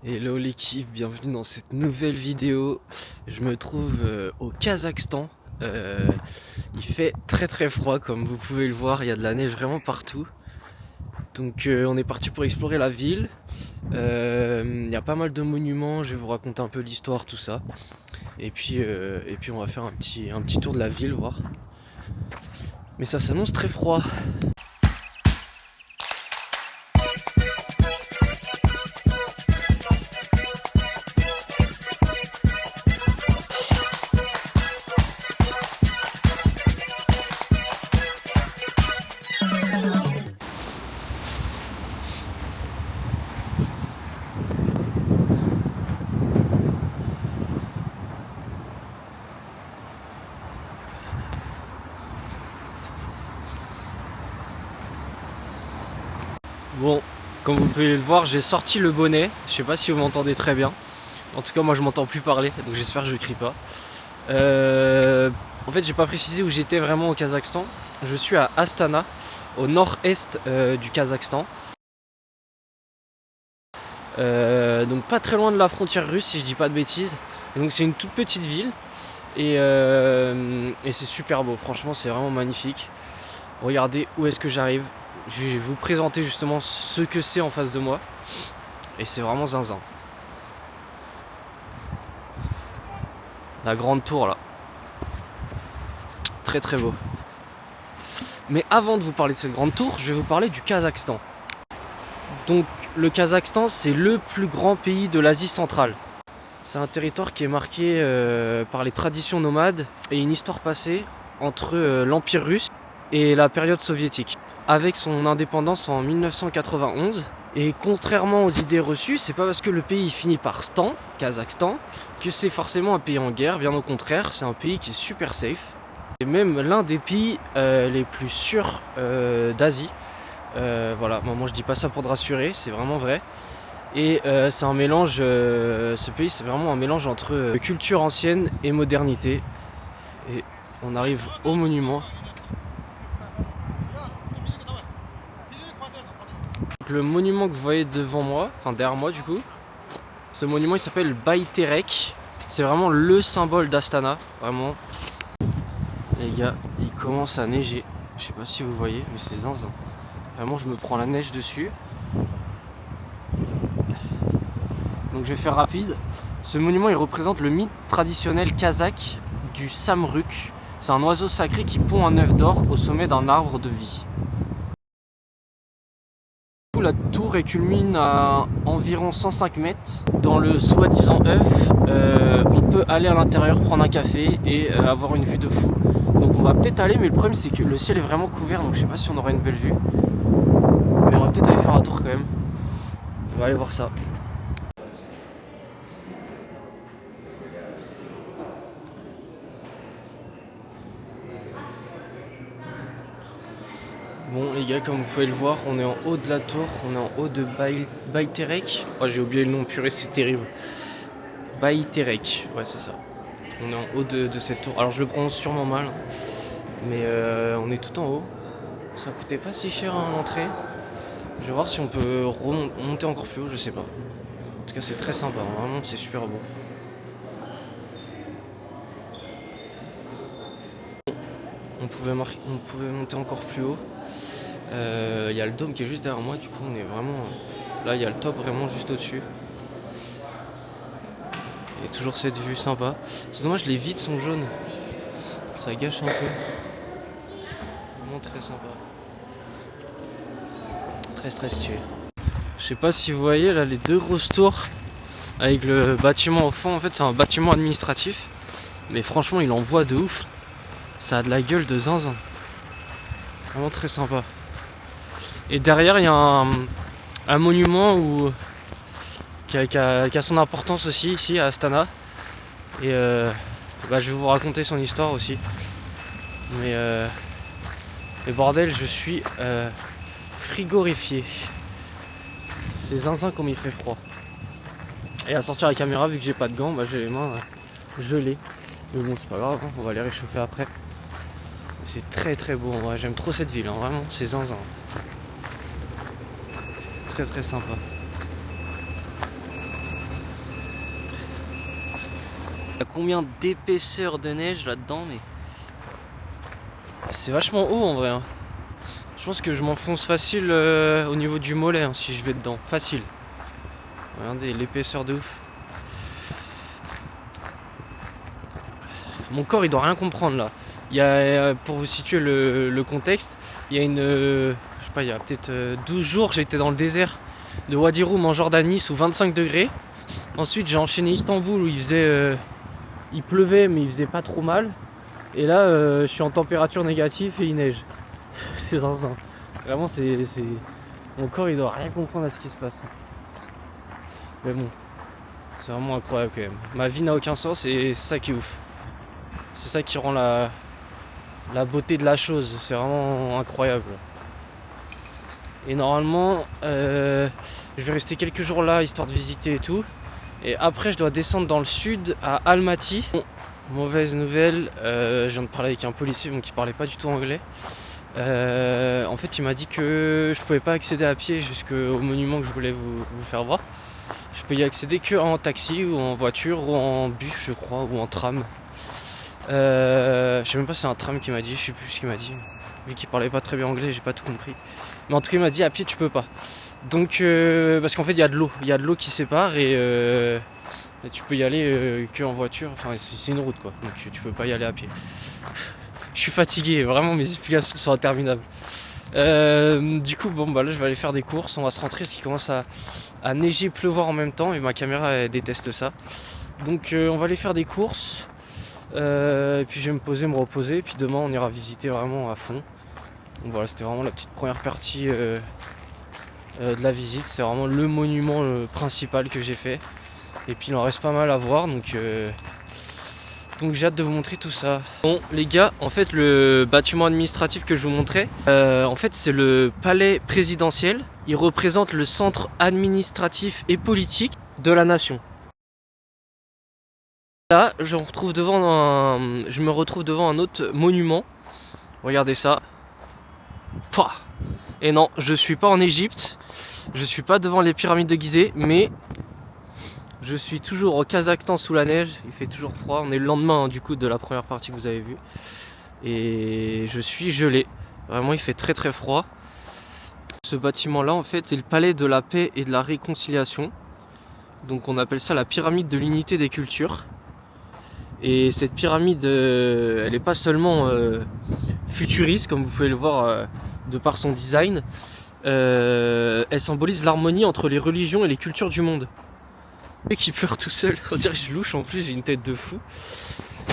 Hello l'équipe, bienvenue dans cette nouvelle vidéo. Je me trouve au Kazakhstan. Il fait très froid comme vous pouvez le voir, il y a de la neige vraiment partout. Donc on est parti pour explorer la ville. Il y a pas mal de monuments, je vais vous raconter un peu l'histoire, tout ça. Et puis on va faire un petit tour de la ville, voir. Mais ça s'annonce très froid. Bon, comme vous pouvez le voir, j'ai sorti le bonnet. Je sais pas si vous m'entendez très bien. En tout cas, moi je m'entends plus parler, donc j'espère que je crie pas. En fait, j'ai pas précisé où j'étais vraiment au Kazakhstan. Je suis à Astana, au nord-est du Kazakhstan. Donc pas très loin de la frontière russe, si je dis pas de bêtises. Et donc c'est une toute petite ville. Et c'est super beau, franchement c'est vraiment magnifique. Regardez où est-ce que j'arrive. Je vais vous présenter justement ce que c'est en face de moi. Et c'est vraiment zinzin. La grande tour là. Très beau. Mais avant de vous parler de cette grande tour, je vais vous parler du Kazakhstan. Donc le Kazakhstan, c'est le plus grand pays de l'Asie centrale. C'est un territoire qui est marqué par les traditions nomades et une histoire passée entre l'Empire russe et la période soviétique. Avec son indépendance en 1991. Et contrairement aux idées reçues, c'est pas parce que le pays finit par Stan, Kazakhstan, que c'est forcément un pays en guerre. Bien au contraire, c'est un pays qui est super safe. Et même l'un des pays les plus sûrs d'Asie. Voilà, moi je dis pas ça pour te rassurer, c'est vraiment vrai. Et c'est un mélange, ce pays c'est vraiment un mélange entre culture ancienne et modernité. Et on arrive au monument. Le monument que vous voyez devant moi, enfin derrière moi du coup, ce monument il s'appelle Baïterek. C'est vraiment le symbole d'Astana, vraiment. Les gars, il commence à neiger. Je sais pas si vous voyez, mais c'est zinzin. Vraiment, je me prends la neige dessus. Donc je vais faire rapide. Ce monument il représente le mythe traditionnel kazakh du Samruk. C'est un oiseau sacré qui pond un œuf d'or au sommet d'un arbre de vie. La tour culmine à environ 105 mètres. Dans le soi-disant œuf, on peut aller à l'intérieur prendre un café et avoir une vue de fou. Donc on va peut-être aller, mais le problème c'est que le ciel est vraiment couvert, donc je sais pas si on aura une belle vue. Mais on va peut-être aller faire un tour quand même. On va aller voir ça. Bon les gars, comme vous pouvez le voir, on est en haut de la tour, on est en haut de Baïterek. Oh, j'ai oublié le nom, purée, c'est terrible. Baïterek, ouais c'est ça. On est en haut de cette tour. Alors je le prononce sûrement mal, mais on est tout en haut. Ça coûtait pas si cher à l'entrée. Je vais voir si on peut remonter encore plus haut, je sais pas. En tout cas c'est très sympa, vraiment c'est super beau. On pouvait monter encore plus haut. Il y a le dôme qui est juste derrière moi, du coup on est vraiment... Là il y a le top vraiment juste au-dessus. Il y a toujours cette vue sympa. C'est dommage, les vitres sont jaunes. Ça gâche un peu. Vraiment très sympa. Très stylé. Je sais pas si vous voyez là les deux grosses tours avec le bâtiment au fond. En fait c'est un bâtiment administratif. Mais franchement il envoie de ouf. Ça a de la gueule de zinzin. Vraiment très sympa. Et derrière il y a un monument qui a son importance aussi ici à Astana. Et je vais vous raconter son histoire aussi. Mais bordel, je suis frigorifié. C'est zinzin comme il fait froid. Et à sortir la caméra, vu que j'ai pas de gants, j'ai les mains gelées. Mais bon, c'est pas grave, hein, on va les réchauffer après. C'est très beau, ouais, j'aime trop cette ville, hein, vraiment, c'est zinzin. Très sympa. Il y a combien d'épaisseur de neige là-dedans, mais c'est vachement haut en vrai. Hein. Je pense que je m'enfonce facile au niveau du mollet hein, si je vais dedans. Facile. Regardez l'épaisseur de ouf. Mon corps il doit rien comprendre là. Il y a, pour vous situer le contexte, il y a je sais pas, il y a peut-être 12 jours j'étais dans le désert de Wadi Rum en Jordanie sous 25 degrés. Ensuite j'ai enchaîné Istanbul où il pleuvait mais il faisait pas trop mal. Et là je suis en température négative et il neige. C'est zinzin. Vraiment mon corps il doit rien comprendre à ce qui se passe. Mais bon, c'est vraiment incroyable quand même. Ma vie n'a aucun sens et c'est ça qui est ouf. C'est ça qui rend la beauté de la chose. C'est vraiment incroyable. Et normalement, je vais rester quelques jours là histoire de visiter et tout. Et après, je dois descendre dans le sud à Almaty. Bon, mauvaise nouvelle, je viens de parler avec un policier donc il parlait pas du tout anglais. En fait, il m'a dit que je pouvais pas accéder à pied jusqu'au monument que je voulais vous faire voir. Je peux y accéder que en taxi ou en voiture ou en bus, je crois, ou en tram. Je sais même pas si c'est un tram qui m'a dit, je sais plus ce qu'il m'a dit. Vu qu'il parlait pas très bien anglais, j'ai pas tout compris. Mais en tout cas, il m'a dit à pied tu peux pas. Donc, parce qu'en fait, il y a de l'eau qui sépare et tu peux y aller que en voiture. Enfin, c'est une route quoi. Donc, tu peux pas y aller à pied. Je suis fatigué, vraiment, mes explications sont interminables. Du coup, bon, bah là, je vais aller faire des courses. On va se rentrer parce qu'il commence à neiger, pleuvoir en même temps et ma caméra elle déteste ça. Donc, on va aller faire des courses. Et puis je vais me poser, me reposer, et puis demain on ira visiter vraiment à fond. Donc voilà, c'était vraiment la petite première partie de la visite. C'est vraiment le monument principal que j'ai fait. Et puis il en reste pas mal à voir, donc j'ai hâte de vous montrer tout ça. Bon les gars, en fait le bâtiment administratif que je vous montrais, en fait c'est le palais présidentiel. Il représente le centre administratif et politique de la nation. Là, je me retrouve devant un autre monument. Regardez ça. Pouah. Et non, je suis pas en Égypte. Je suis pas devant les pyramides de Gizeh, mais je suis toujours au Kazakhstan sous la neige. Il fait toujours froid. On est le lendemain du coup de la première partie que vous avez vue. Et je suis gelé. Vraiment, il fait très très froid. Ce bâtiment-là, en fait, c'est le palais de la paix et de la réconciliation. Donc on appelle ça la pyramide de l'unité des cultures. Et cette pyramide, elle n'est pas seulement futuriste, comme vous pouvez le voir de par son design. Elle symbolise l'harmonie entre les religions et les cultures du monde. Et qui pleure tout seul, on dirait que je louche en plus, j'ai une tête de fou.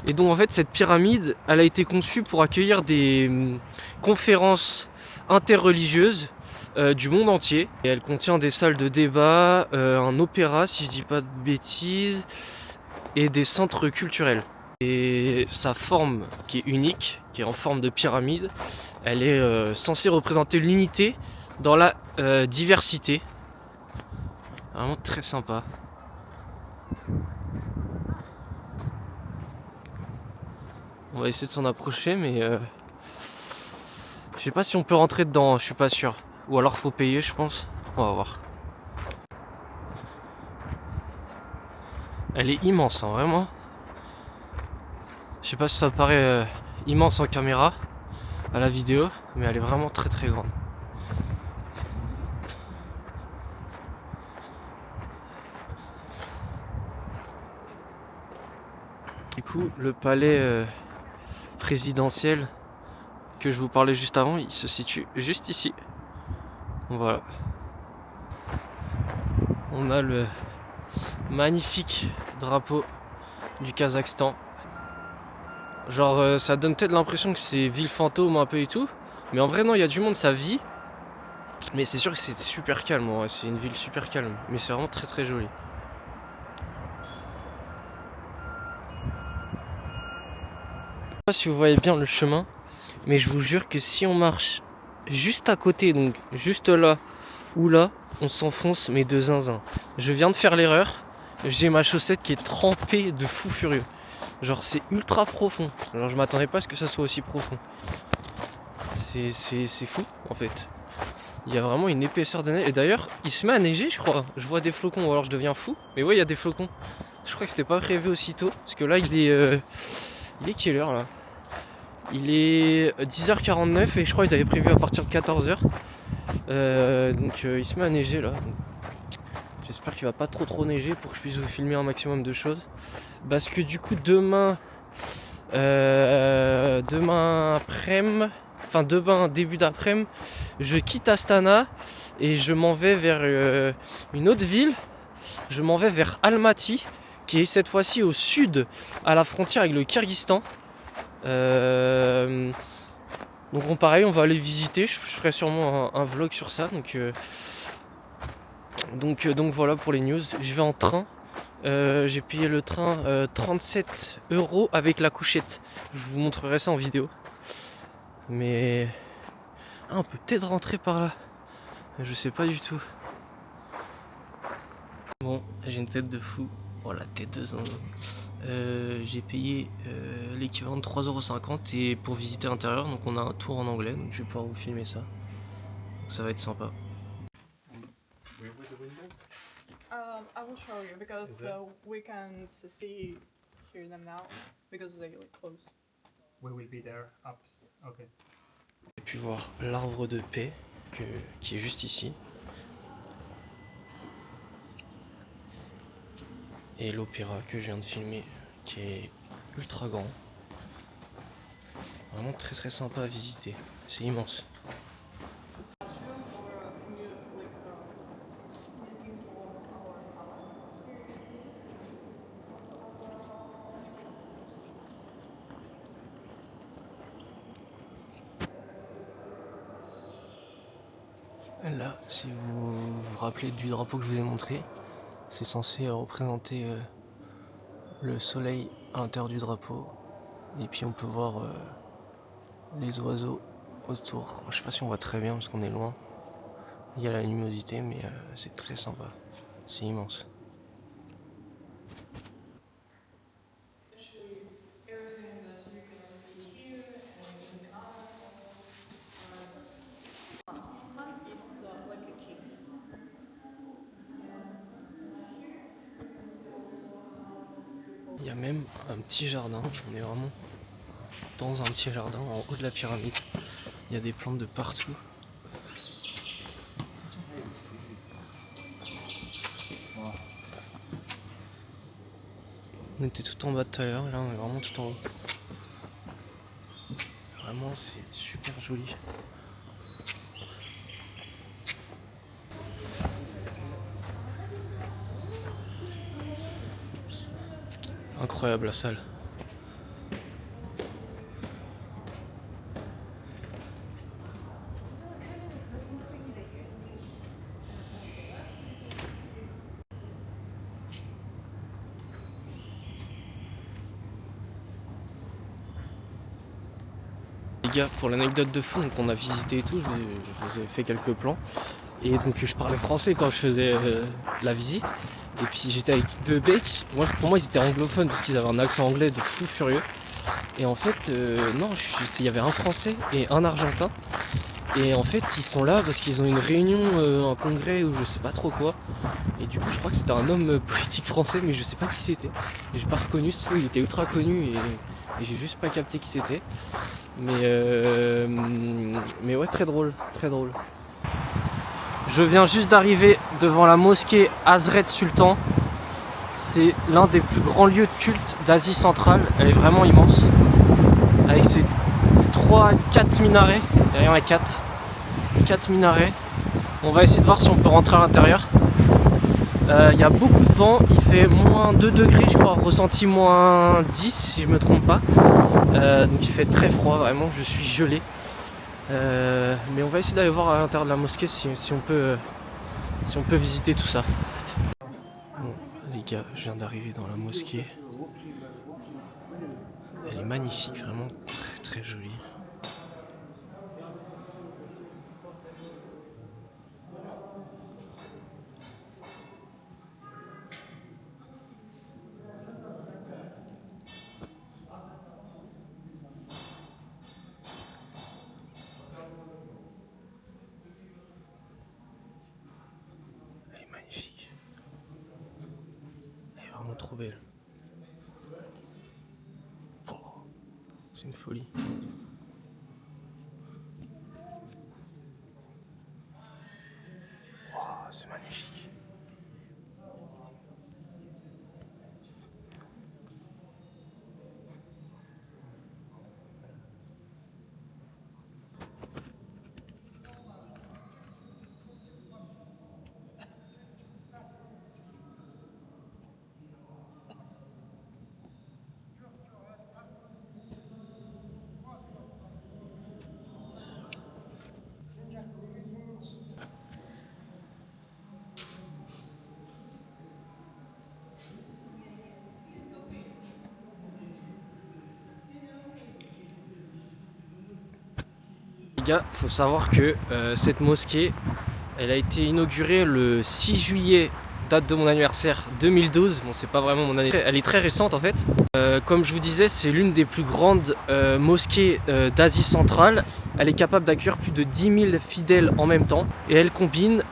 Et donc en fait cette pyramide, elle a été conçue pour accueillir des conférences interreligieuses du monde entier. Et elle contient des salles de débat, un opéra si je dis pas de bêtises, et des centres culturels. Et sa forme qui est unique, qui est en forme de pyramide, elle est censée représenter l'unité dans la diversité. Vraiment très sympa. On va essayer de s'en approcher, mais je sais pas si on peut rentrer dedans, je suis pas sûr. Ou alors faut payer, je pense. On va voir. Elle est immense, hein, vraiment. Je sais pas si ça paraît immense en caméra, à la vidéo, mais elle est vraiment très très grande. Du coup, le palais présidentiel que je vous parlais juste avant, il se situe juste ici. Voilà. On a le magnifique drapeau du Kazakhstan. Genre ça donne peut-être l'impression que c'est ville fantôme un peu et tout, mais en vrai non, il y a du monde, ça vit. Mais c'est sûr que c'est super calme, ouais. C'est une ville super calme, mais c'est vraiment très très joli. Je sais pas si vous voyez bien le chemin, mais je vous jure que si on marche juste à côté, donc juste là ou là, on s'enfonce mais de zinzin. Je viens de faire l'erreur, j'ai ma chaussette qui est trempée de fou furieux. Genre c'est ultra profond. Genre je m'attendais pas à ce que ça soit aussi profond. C'est fou en fait. Il y a vraiment une épaisseur de neige. Et d'ailleurs, il se met à neiger, je crois. Je vois des flocons, ou alors je deviens fou. Mais ouais, il y a des flocons. Je crois que c'était pas prévu aussitôt. Parce que là, il est quelle heure là? Il est 10h49 et je crois qu'ils avaient prévu à partir de 14h. Donc il se met à neiger là. J'espère qu'il va pas trop neiger pour que je puisse vous filmer un maximum de choses. Parce que du coup demain après-midi, enfin demain début d'après-midi, je quitte Astana et je m'en vais vers une autre ville. Je m'en vais vers Almaty, qui est cette fois-ci au sud, à la frontière avec le Kyrgyzstan. Donc pareil, on va aller visiter. Je ferai sûrement un vlog sur ça. Donc voilà pour les news. Je vais en train. J'ai payé le train 37 € avec la couchette. Je vous montrerai ça en vidéo. Mais on peut peut-être rentrer par là. Je sais pas du tout. Bon, j'ai une tête de fou. Oh la tête de zinzin. J'ai payé l'équivalent de 3,50 € et pour visiter l'intérieur. Donc on a un tour en anglais. Donc je vais pouvoir vous filmer ça. Donc ça va être sympa. I will show you because we can see hear them now because they like close. We will be there up. Okay. J'ai pu voir l'arbre de paix qui est juste ici. Et l'opéra que je viens de filmer qui est ultra grand. Vraiment très sympa à visiter. C'est immense. Là, si vous vous rappelez du drapeau que je vous ai montré, c'est censé représenter le soleil à l'intérieur du drapeau. Et puis on peut voir les oiseaux autour. Je sais pas si on voit très bien parce qu'on est loin. Il y a la luminosité, mais c'est très sympa. C'est immense. It's like a king. Il y a même un petit jardin. On est vraiment dans un petit jardin en haut de la pyramide. Il y a des plantes de partout. On était tout en bas tout à l'heure, là on est vraiment tout en haut. Vraiment c'est super joli. Incroyable la salle. Les gars, pour l'anecdote de fou, donc on a visité et tout, je vous ai fait quelques plans. Et donc je parlais français quand je faisais la visite. Et puis j'étais avec deux becs. Pour moi ils étaient anglophones parce qu'ils avaient un accent anglais de fou furieux. Et en fait, non, il y avait un français et un argentin. Et en fait ils sont là parce qu'ils ont une réunion, un congrès ou je sais pas trop quoi. Et du coup je crois que c'était un homme politique français mais je sais pas qui c'était. J'ai pas reconnu, il était ultra connu et j'ai juste pas capté qui c'était. Mais ouais, très drôle, très drôle. Je viens juste d'arriver devant la mosquée Hazret Sultan. C'est l'un des plus grands lieux de culte d'Asie centrale. Elle est vraiment immense. Avec ses 3-4 minarets. Derrière les 4 minarets. On va essayer de voir si on peut rentrer à l'intérieur. Il y a beaucoup de vent. Il fait moins 2 degrés, je crois. Ressenti moins 10 si je me trompe pas. Donc il fait très froid, vraiment. Je suis gelé. Mais on va essayer d'aller voir à l'intérieur de la mosquée si on peut visiter tout ça. Bon, les gars, je viens d'arriver dans la mosquée. Elle est magnifique, vraiment très jolie. vraiment trop belle. Oh, c'est une folie. Oh, c'est magnifique. Les gars, faut savoir que cette mosquée, elle a été inaugurée le 6 juillet, date de mon anniversaire 2012. Bon, c'est pas vraiment mon anniversaire, elle est très récente en fait. Comme je vous disais, c'est l'une des plus grandes mosquées d'Asie centrale. Elle est capable d'accueillir plus de 10 000 fidèles en même temps. Et elle combine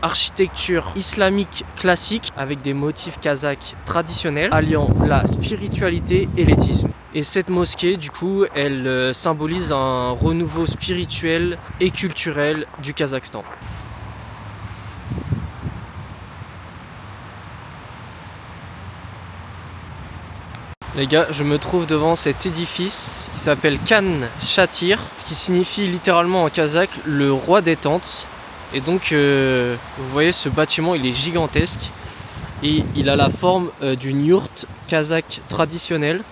architecture islamique classique avec des motifs kazakhs traditionnels, alliant la spiritualité et l'éthisme. Et cette mosquée, du coup, elle symbolise un renouveau spirituel et culturel du Kazakhstan. Les gars, je me trouve devant cet édifice qui s'appelle Khan Shatyr, ce qui signifie littéralement en kazakh le roi des tentes. Et donc, vous voyez, ce bâtiment, il est gigantesque et il a la forme d'une yourte kazakh traditionnelle.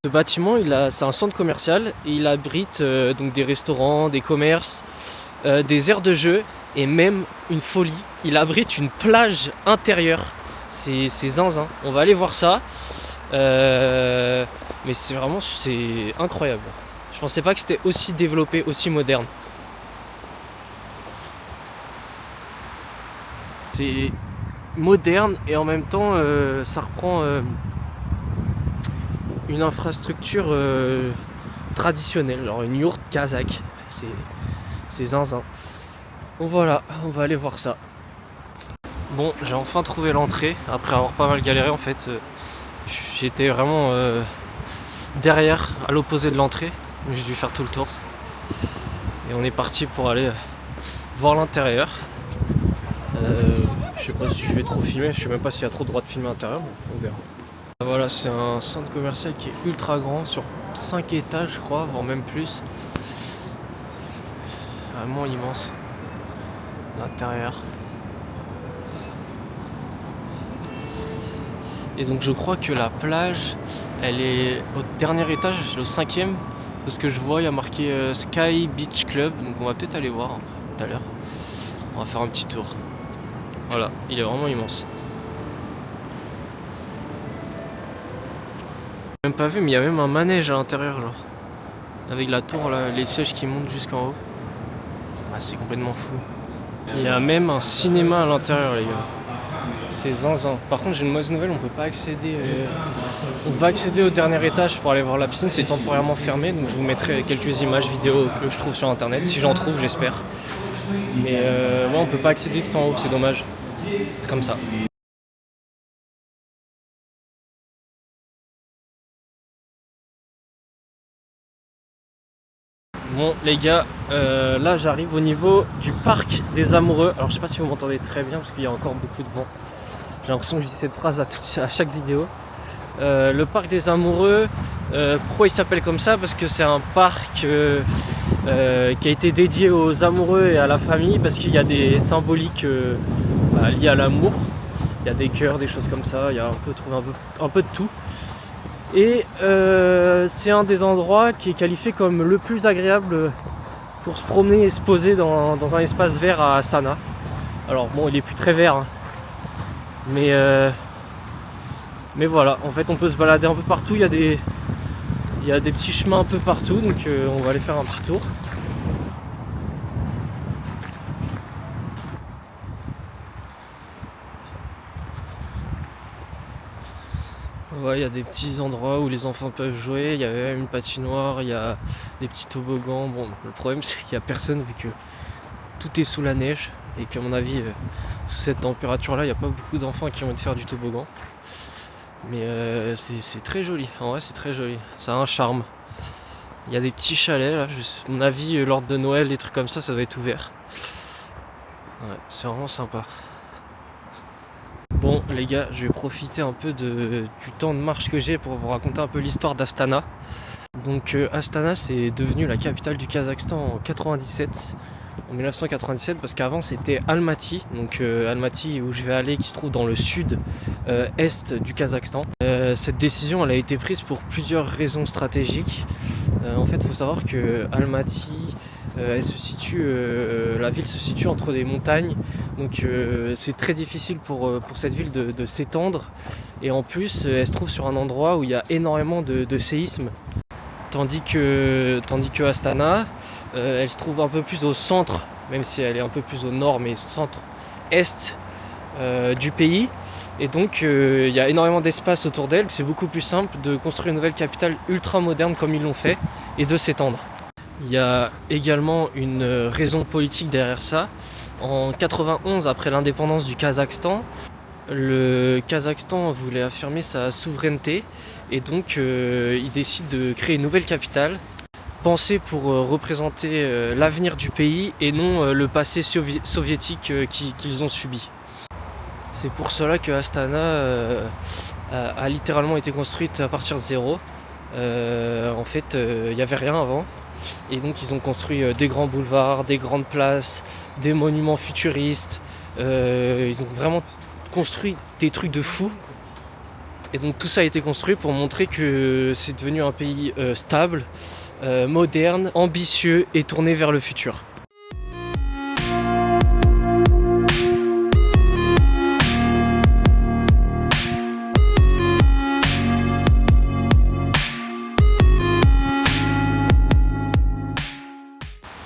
Ce bâtiment, c'est un centre commercial et il abrite donc des restaurants, des commerces, des aires de jeu et même une folie. Il abrite une plage intérieure. C'est zinzin. On va aller voir ça. Mais c'est incroyable. Je pensais pas que c'était aussi développé, aussi moderne. C'est moderne et en même temps ça reprend une infrastructure traditionnelle, genre une yourte kazakh. C'est zinzin. Bon voilà, on va aller voir ça. Bon, j'ai enfin trouvé l'entrée après avoir pas mal galéré en fait. J'étais vraiment derrière, à l'opposé de l'entrée, j'ai dû faire tout le tour. Et on est parti pour aller voir l'intérieur. Je sais pas si je vais trop filmer, je sais même pas s'il y a trop de droit de filmer à l'intérieur, on verra. Voilà, c'est un centre commercial qui est ultra grand, sur 5 étages je crois, voire même plus. Vraiment immense. L'intérieur. Et donc je crois que la plage, elle est au dernier étage, le 5e. Parce que je vois, il y a marqué Sky Beach Club. Donc on va peut-être aller voir tout à l'heure. On va faire un petit tour. Voilà, il est vraiment immense. J'ai même pas vu, mais il y a même un manège à l'intérieur, genre. Avec la tour, là, les sièges qui montent jusqu'en haut. Ah, c'est complètement fou. Il y a même un cinéma à l'intérieur, les gars. C'est zinzin. Par contre, j'ai une mauvaise nouvelle, on peut pas accéder au dernier étage pour aller voir la piscine, c'est temporairement fermé. Donc je vous mettrai quelques images vidéo que je trouve sur internet, si j'en trouve, j'espère. Mais ouais, on peut pas accéder tout en haut, c'est dommage. C'est comme ça. Bon les gars, là j'arrive au niveau du parc des amoureux. Alors je sais pas si vous m'entendez très bien parce qu'il y a encore beaucoup de vent. J'ai l'impression que je dis cette phrase à chaque vidéo. Le parc des amoureux, pourquoi il s'appelle comme ça? Parce que c'est un parc qui a été dédié aux amoureux et à la famille, parce qu'il y a des symboliques liées à l'amour. Il y a des cœurs, des choses comme ça, il y a un peu de tout. Et c'est un des endroits qui est qualifié comme le plus agréable pour se promener et se poser dans un espace vert à Astana. Alors bon, il est plus très vert, hein. Mais voilà, en fait on peut se balader un peu partout, il y a des petits chemins un peu partout, donc on va aller faire un petit tour. Ouais, il y a des petits endroits où les enfants peuvent jouer, il y avait même une patinoire, il y a des petits toboggans. Bon, le problème c'est qu'il n'y a personne vu que tout est sous la neige et qu'à mon avis, sous cette température là, il n'y a pas beaucoup d'enfants qui ont envie de faire du toboggan. Mais c'est très joli, en vrai c'est très joli, ça a un charme. Il y a des petits chalets là, à mon avis lors de Noël, des trucs comme ça va être ouvert. Ouais, c'est vraiment sympa. Bon les gars, je vais profiter un peu du temps de marche que j'ai pour vous raconter un peu l'histoire d'Astana. Donc Astana c'est devenu la capitale du Kazakhstan en 1997 parce qu'avant c'était Almaty, donc Almaty où je vais aller qui se trouve dans le sud est du Kazakhstan. Cette décision elle a été prise pour plusieurs raisons stratégiques. En fait il faut savoir que Almaty elle se situe, la ville se situe entre des montagnes, donc c'est très difficile pour cette ville de s'étendre, et en plus elle se trouve sur un endroit où il y a énormément de séismes, tandis que Astana elle se trouve un peu plus au centre, même si elle est un peu plus au nord, mais centre-est du pays, et donc il y a énormément d'espace autour d'elle, c'est beaucoup plus simple de construire une nouvelle capitale ultra moderne comme ils l'ont fait, et de s'étendre. Il y a également une raison politique derrière ça. En 91, après l'indépendance du Kazakhstan, le Kazakhstan voulait affirmer sa souveraineté et donc il décide de créer une nouvelle capitale pensée pour représenter l'avenir du pays et non le passé soviétique qu'ils ont subi. C'est pour cela que Astana a littéralement été construite à partir de zéro. En fait, il n'y avait rien avant. Et donc ils ont construit des grands boulevards, des grandes places, des monuments futuristes. Ils ont vraiment construit des trucs de fou. Et donc tout ça a été construit pour montrer que c'est devenu un pays stable, moderne, ambitieux et tourné vers le futur.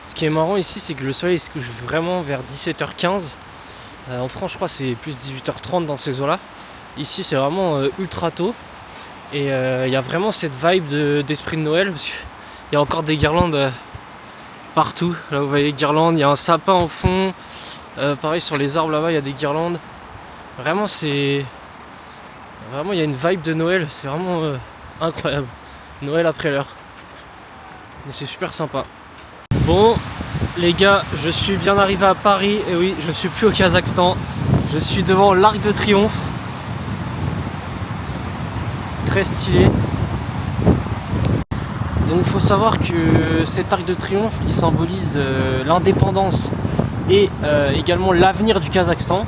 Ce qui est marrant ici, c'est que le soleil se couche vraiment vers 17h15. En France, je crois c'est plus 18h30 dans ces eaux-là. Ici, c'est vraiment ultra tôt. Et il y a vraiment cette vibe d'esprit de Noël. Parce qu'il y a encore des guirlandes partout. Là, vous voyez les guirlandes. Il y a un sapin au fond. Pareil, sur les arbres là-bas, il y a des guirlandes. Vraiment, il y a une vibe de Noël. C'est vraiment incroyable. Noël après l'heure. Mais c'est super sympa. Bon les gars, je suis bien arrivé à Paris, et oui, je ne suis plus au Kazakhstan, je suis devant l'Arc de Triomphe, très stylé. Donc il faut savoir que cet Arc de Triomphe, il symbolise l'indépendance et également l'avenir du Kazakhstan.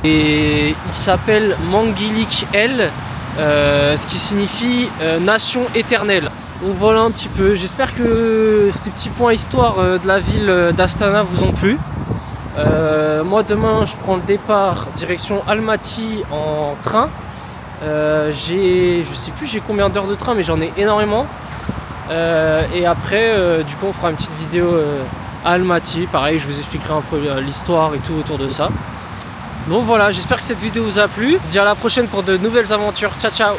Et il s'appelle Mangilik El, ce qui signifie nation éternelle. Donc voilà un petit peu, j'espère que ces petits points histoire de la ville d'Astana vous ont plu. Moi demain je prends le départ direction Almaty en train. Je sais plus j'ai combien d'heures de train, mais j'en ai énormément. Et après du coup on fera une petite vidéo à Almaty, pareil je vous expliquerai un peu l'histoire et tout autour de ça. Donc voilà, j'espère que cette vidéo vous a plu. Je vous dis à la prochaine pour de nouvelles aventures, ciao ciao.